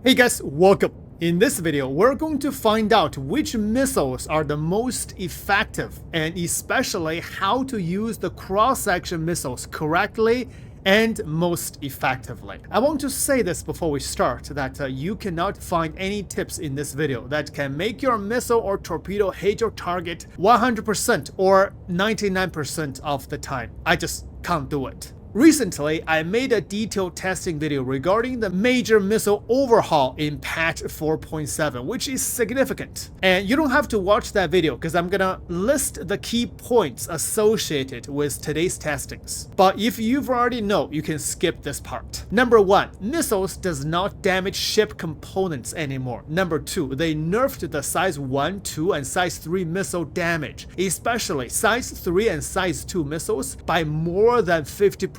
Hey guys, welcome. In this video, we're going to find out which missiles are the most effective and especially how to use the cross-section missiles correctly and most effectively. I want to say this before we start that you cannot find any tips in this video that can make your missile or torpedo hit your target 100% or 99% of the time. I just can't do it. Recently, I made a detailed testing video regarding the major missile overhaul in patch 4.7, which is significant. And you don't have to watch that video because I'm gonna list the key points associated with today's testings. But if you've already know, you can skip this part. Number 1, missiles does not damage ship components anymore. Number 2, they nerfed the size 1, 2, and size 3 missile damage, especially size 3 and size 2 missiles by more than 50%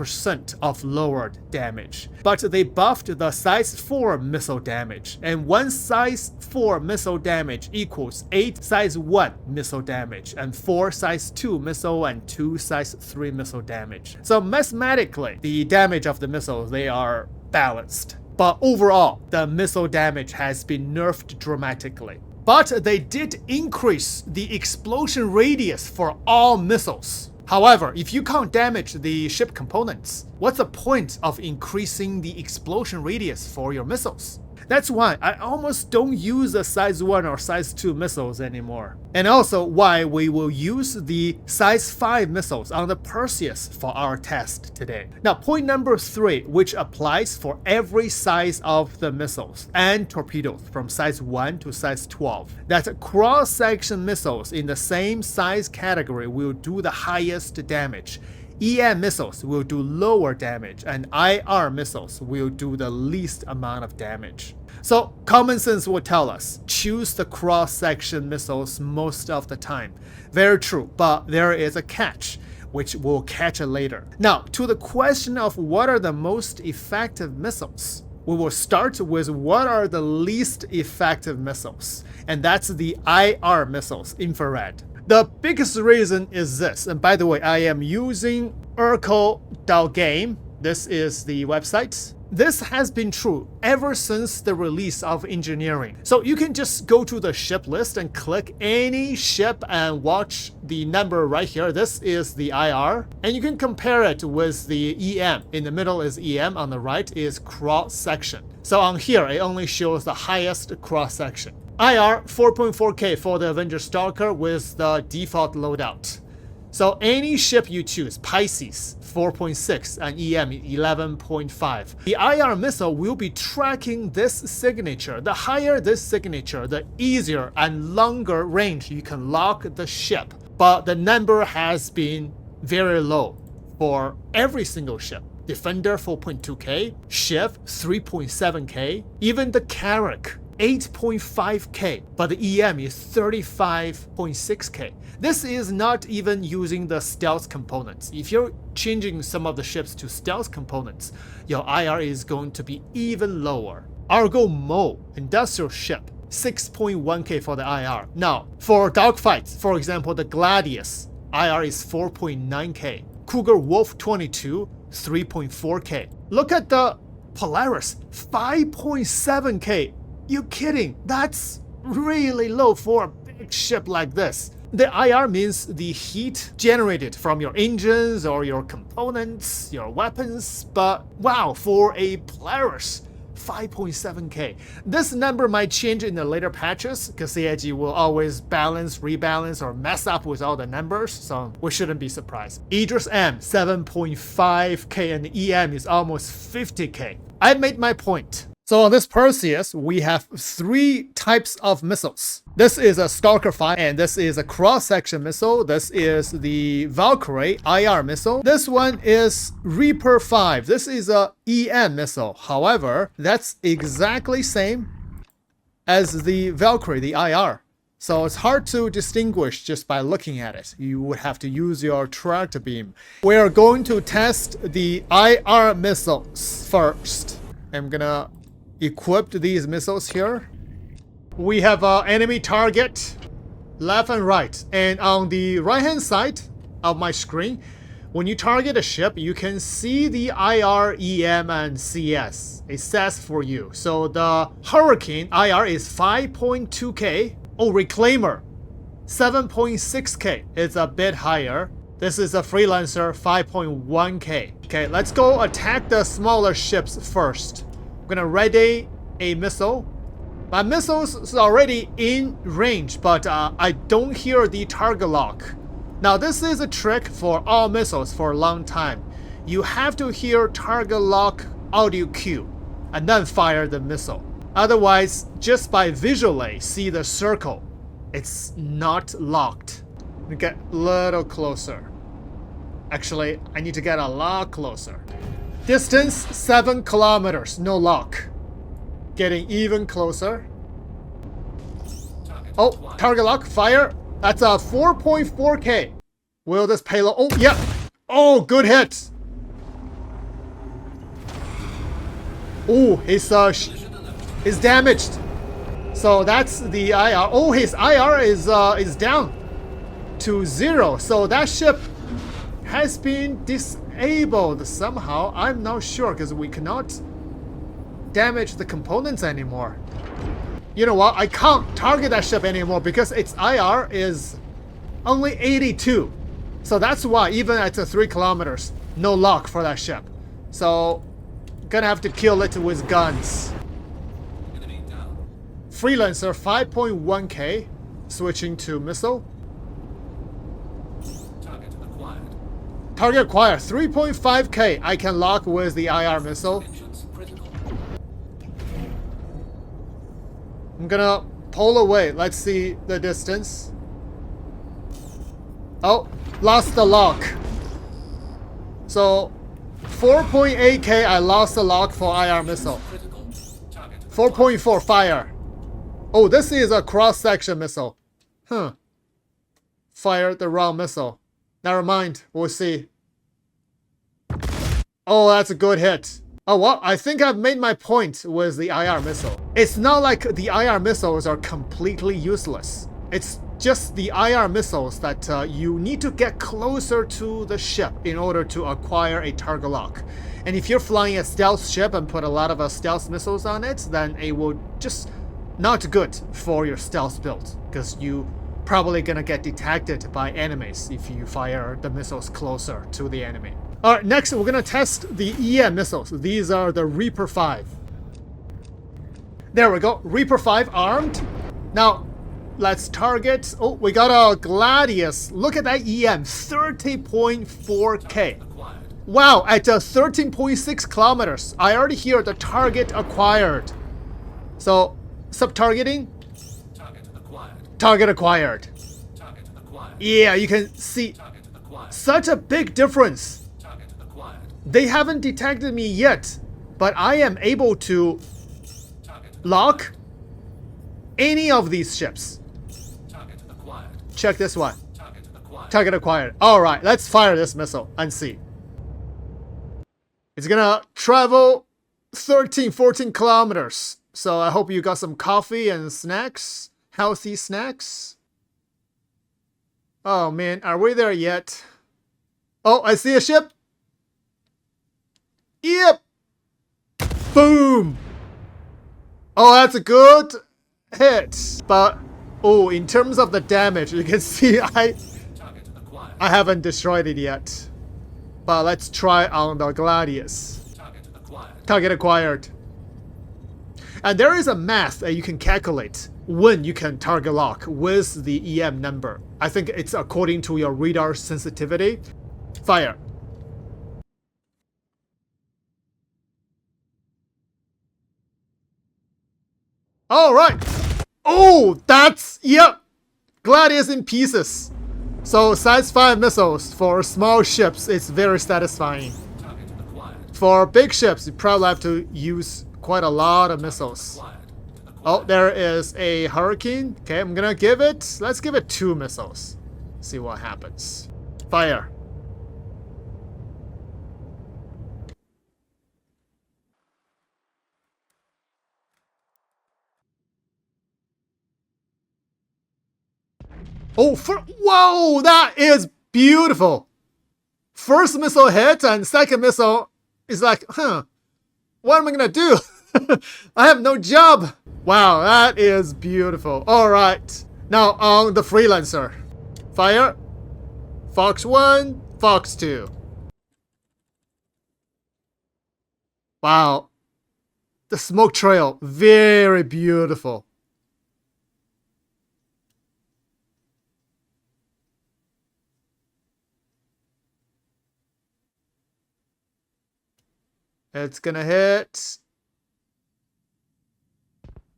of lowered damage. But they buffed the size 4 missile damage, and 1 size 4 missile damage equals 8 size 1 missile damage, and 4 size 2 missile and 2 size 3 missile damage. So mathematically, the damage of the missiles, they are balanced. But overall, the missile damage has been nerfed dramatically. But they did increase the explosion radius for all missiles. However, if you can't damage the ship components, what's the point of increasing the explosion radius for your missiles? That's why I almost don't use the size 1 or size 2 missiles anymore. And also why we will use the size 5 missiles on the Perseus for our test today. Now, point number 3, which applies for every size of the missiles and torpedoes from size 1 to size 12, that cross-section missiles in the same size category will do the highest damage. EM missiles will do lower damage, and IR missiles will do the least amount of damage. So common sense will tell us, choose the cross-section missiles most of the time. Very true, but there is a catch, which we'll catch later. Now, to the question of what are the most effective missiles, we will start with what are the least effective missiles, and that's the IR missiles, infrared. The biggest reason is this, and by the way, I am using undergone. This is the website. This has been true ever since the release of engineering. So you can just go to the ship list and click any ship and watch the number right here. This is the IR, and you can compare it with the EM. In the middle is EM, on the right is cross-section. So on here, it only shows the highest cross-section. IR 4.4K for the Avenger Stalker with the default loadout. So any ship you choose, Pisces 4.6 and EM 11.5. The IR missile will be tracking this signature. The higher this signature, the easier and longer range you can lock the ship. But the number has been very low for every single ship. Defender 4.2K, Shiv 3.7K, even the Carrack 8.5K, but the EM is 35.6K. This is not even using the stealth components. If you're changing some of the ships to stealth components, your IR is going to be even lower. Argo Mo, industrial ship, 6.1K for the IR. Now, for dogfights, for example, the Gladius, IR is 4.9K. Cougar Wolf 22, 3.4K. Look at the Polaris, 5.7K. You kidding? That's really low for a big ship like this. The IR means the heat generated from your engines or your components, your weapons, but wow, for a Polaris, 5.7K. This number might change in the later patches because CIG will always balance, rebalance, or mess up with all the numbers, so we shouldn't be surprised. Idris M, 7.5K, and EM is almost 50K. I made my point. So on this Perseus, we have 3 types of missiles. This is a Stalker 5, and this is a cross-section missile. This is the Valkyrie IR missile. This one is Reaper 5. This is a EM missile. However, that's exactly same as the Valkyrie, the IR. So it's hard to distinguish just by looking at it. You would have to use your tractor beam. We are going to test the IR missiles first. I'm gonna equip these missiles here. We have an enemy target left and right, and on the right hand side of my screen When you target a ship, you can see the IR, EM, and CS. It says for you. So the Hurricane IR is 5.2k. Oh, Reclaimer, 7.6k. It's a bit higher. This is a Freelancer, 5.1k. Okay, let's go attack the smaller ships first. I'm gonna ready a missile. My missile's is already in range, but I don't hear the target lock. Now this is a trick for all missiles for a long time. You have to hear target lock audio cue and then fire the missile. Otherwise, just by visually see the circle, it's not locked. We get a little closer. Actually, I need to get a lot closer. Distance 7 kilometers, no lock. Getting even closer. Oh, target lock, fire. That's a 4.4k. Will this payload? Oh, yeah. Oh, good hit. Oh, he's damaged. So that's the IR. Oh, his IR is down to 0. So that ship has been disabled somehow. I'm not sure because we cannot damage the components anymore. You know what? I can't target that ship anymore because its IR is only 82. So that's why even at 3 kilometers, no lock for that ship. So gonna have to kill it with guns. Freelancer 5.1k, switching to missile. Target acquired 3.5k. I can lock with the IR missile. I'm gonna pull away. Let's see the distance. Oh, lost the lock. So 4.8k, I lost the lock for IR missile. 4.4 fire. Oh, this is a cross-section missile. Huh. Fired the wrong missile. Never mind, we'll see. Oh, that's a good hit. Oh, well, I think I've made my point with the IR missile. It's not like the IR missiles are completely useless. It's just the IR missiles that you need to get closer to the ship in order to acquire a target lock. And if you're flying a stealth ship and put a lot of stealth missiles on it, then it will just not good for your stealth build, because you probably gonna get detected by enemies if you fire the missiles closer to the enemy. Alright, next we're gonna test the EM missiles. These are the Reaper 5. There we go, Reaper 5 armed. Now, let's target. Oh, we got a Gladius. Look at that EM, 30.4k. Wow, at 13.6 kilometers, I already hear the target acquired. So, sub-targeting. Target acquired. Yeah, you can see such a big difference. They haven't detected me yet, but I am able to lock any of these ships. Check this one. Target acquired. Alright, let's fire this missile and see. It's gonna travel 13, 14 kilometers. So I hope you got some coffee and snacks. Healthy snacks. Oh man, are we there yet? Oh, I see a ship. Yep. Boom. Oh, that's a good hit. But, oh, in terms of the damage, you can see I haven't destroyed it yet. But let's try on the Gladius. Target acquired. And there is a math that you can calculate when you can target lock with the EM number. I think it's according to your radar sensitivity. Fire. All right. Oh, that's, yep. Gladius in pieces. So size 5 missiles for small ships, it's very satisfying. For big ships, you probably have to use quite a lot of missiles. Oh, there is a Hurricane. Okay, I'm gonna give it, let's give it 2 missiles. See what happens. Fire. Oh, whoa, that is beautiful. First missile hit and second missile is like, what am I gonna do? I have no job. Wow, that is beautiful. All right, now on the freelancer. Fire. Fox 1, Fox 2. Wow. The smoke trail, very beautiful. It's gonna hit.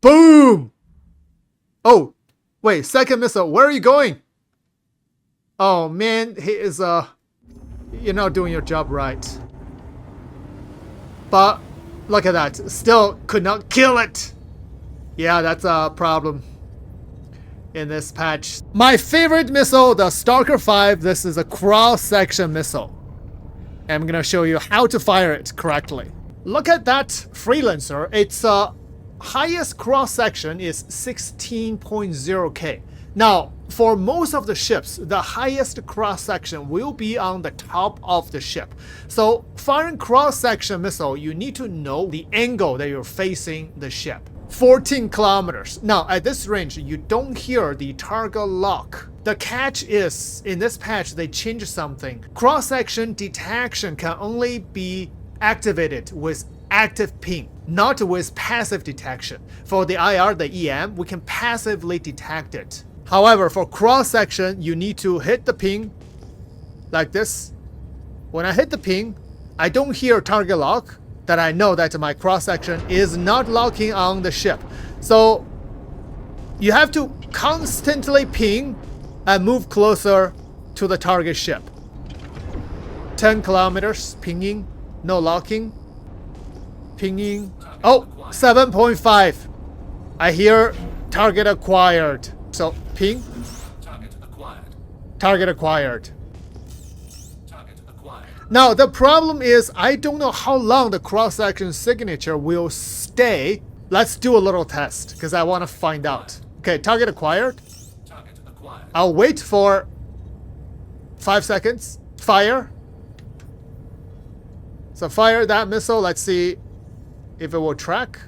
Boom! Oh, wait, second missile, where are you going? Oh man, he is, you're not doing your job right. But, look at that, still could not kill it. Yeah, that's a problem in this patch. My favorite missile, the Stalker 5, this is a cross-section missile. I'm gonna show you how to fire it correctly. Look at that freelancer, its highest cross-section is 16.0K. Now, for most of the ships, the highest cross-section will be on the top of the ship. So, firing cross-section missile, you need to know the angle that you're facing the ship. 14 kilometers. Now, at this range, you don't hear the target lock. The catch is, in this patch, they changed something. Cross-section detection can only be activated with active ping, not with passive detection. For the IR, the EM, we can passively detect it. However, for cross-section, you need to hit the ping like this. When I hit the ping, I don't hear target lock, that I know that my cross-section is not locking on the ship. So you have to constantly ping and move closer to the target ship. 10 kilometers, pinging, no locking. Pinging. Oh, 7.5. I hear target acquired. So ping. Target acquired. Target acquired. Now the problem is I don't know how long the cross-section signature will stay. Let's do a little test because I want to find out. Okay, target acquired. Target acquired. I'll wait for 5 seconds. Fire. So fire that missile. Let's see if it will track.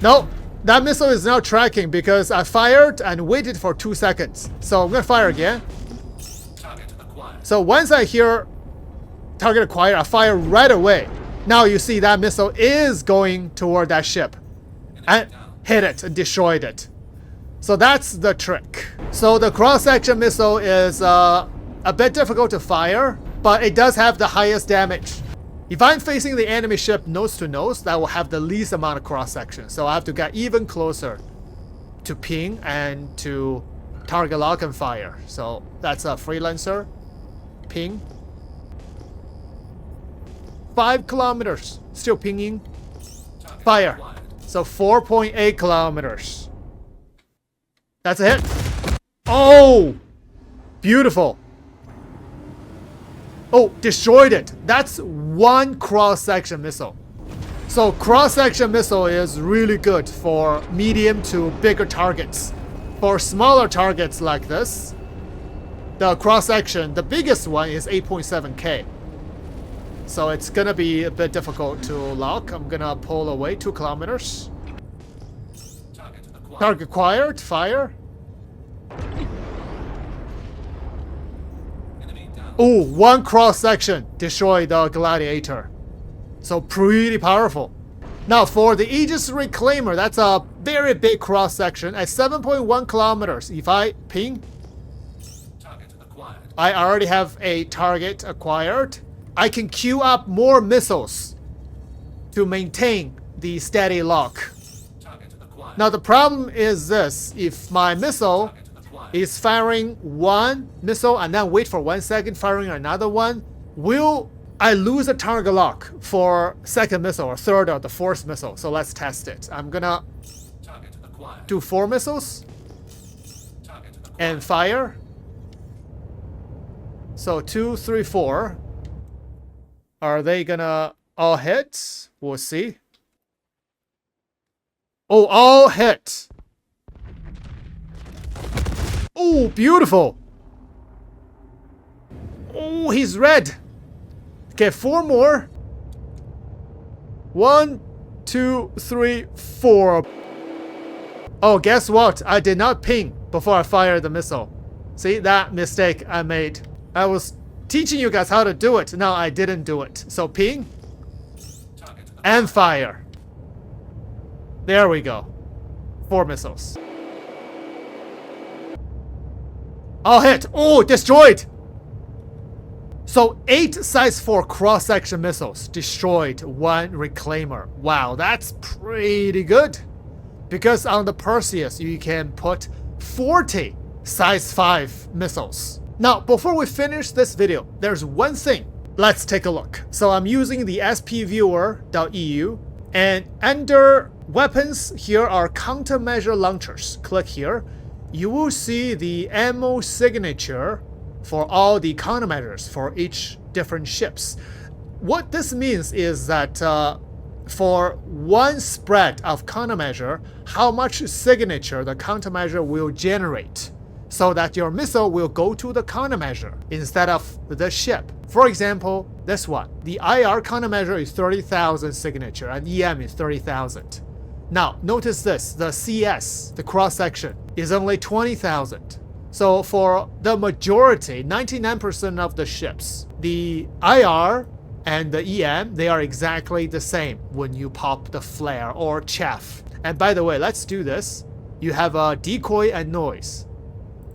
No, that missile is not tracking because I fired and waited for 2 seconds. So I'm gonna fire again. Target acquired. So once I hear target acquired, I fire right away. Now you see that missile is going toward that ship and hit it and destroyed it. So that's the trick. So the cross-section missile is a bit difficult to fire, but it does have the highest damage. If I'm facing the enemy ship nose to nose, that will have the least amount of cross-section. So I have to get even closer to ping and to target lock and fire. So that's a freelancer. Ping. 5 kilometers. Still pinging. Fire. So 4.8 kilometers. That's a hit. Oh! Beautiful. Oh, destroyed it. That's one cross-section missile. So cross-section missile is really good for medium to bigger targets. For smaller targets like this, the cross-section, the biggest one is 8.7K. So it's gonna be a bit difficult to lock. I'm gonna pull away 2 kilometers. Target acquired, fire. Oh, one cross-section destroyed the Gladiator. So pretty powerful. Now for the Aegis Reclaimer, that's a very big cross-section at 7.1 kilometers. If I ping, target acquired. I already have a target acquired. I can queue up more missiles to maintain the steady lock. Target acquired. Now the problem is this, if my missile is firing one missile and then wait for 1 second, firing another one, will I lose a target lock for second missile or third or the fourth missile? So let's test it. I'm gonna do 4 missiles and fire. So 2, 3, 4. Are they gonna all hit? We'll see. Oh, all hit. Oh, beautiful. Oh, he's red. Okay, 4 more. 1, 2, 3, 4. Oh, guess what? I did not ping before I fired the missile. See, that mistake I made. I was teaching you guys how to do it. No, I didn't do it. So ping and fire. There we go. 4 missiles. I'll hit. Oh, destroyed. So 8 size 4 cross-section missiles destroyed 1 reclaimer. Wow, that's pretty good. Because on the Perseus, you can put 40 size 5 missiles. Now, before we finish this video, there's one thing. Let's take a look. So I'm using the spviewer.eu, and under weapons, here are countermeasure launchers. Click here. You will see the ammo signature for all the countermeasures for each different ships. What this means is that for one spread of countermeasure, how much signature the countermeasure will generate, so that your missile will go to the countermeasure instead of the ship. For example, this one. The IR countermeasure is 30,000 signature and EM is 30,000. Now, notice this. The CS, the cross-section, is only 20,000. So for the majority, 99% of the ships, the IR and the EM, they are exactly the same when you pop the flare or chaff. And by the way, let's do this. You have a decoy and noise.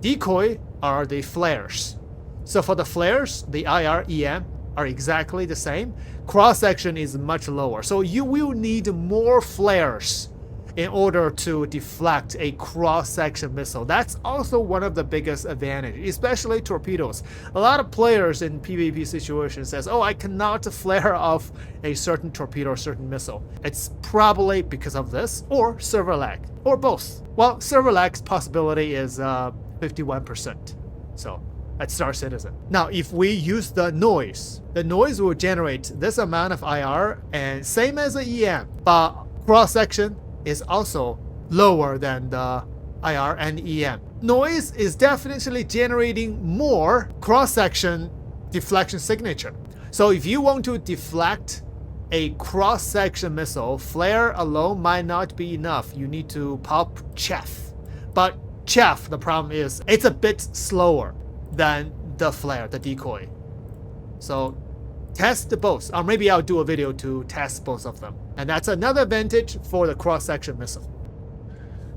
Decoy are the flares. So for the flares, the IR, EM are exactly the same. Cross-section is much lower. So you will need more flares in order to deflect a cross-section missile. That's also one of the biggest advantages, especially torpedoes. A lot of players in PvP situations says, oh, I cannot flare off a certain torpedo or certain missile. It's probably because of this, or server lag, or both. Well, server lag's possibility is 51%. So that's Star Citizen. Now, if we use the noise will generate this amount of IR, and same as the EM, but cross-section is also lower than the IR and EM. Noise is definitely generating more cross-section deflection signature. So if you want to deflect a cross-section missile, flare alone might not be enough. You need to pop chaff. But chaff, the problem is it's a bit slower than the flare, the decoy. So test both, or maybe I'll do a video to test both of them. And that's another advantage for the cross-section missile.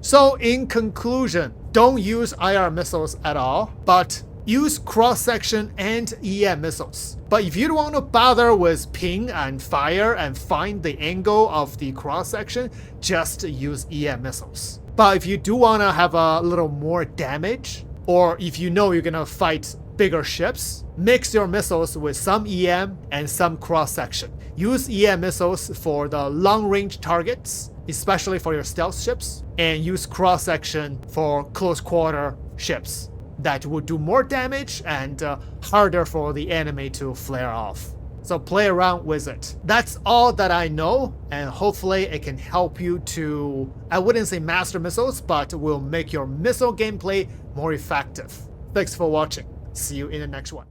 So in conclusion, don't use IR missiles at all, but use cross-section and EM missiles. But if you don't want to bother with ping and fire and find the angle of the cross-section, just use EM missiles. But if you do want to have a little more damage, or if you know you're going to fight bigger ships, mix your missiles with some EM and some cross-section. Use EM missiles for the long-range targets, especially for your stealth ships, and use cross-section for close-quarter ships that will do more damage and harder for the enemy to flare off. So play around with it. That's all that I know, and hopefully it can help you to, I wouldn't say master missiles, but will make your missile gameplay more effective. Thanks for watching. See you in the next one.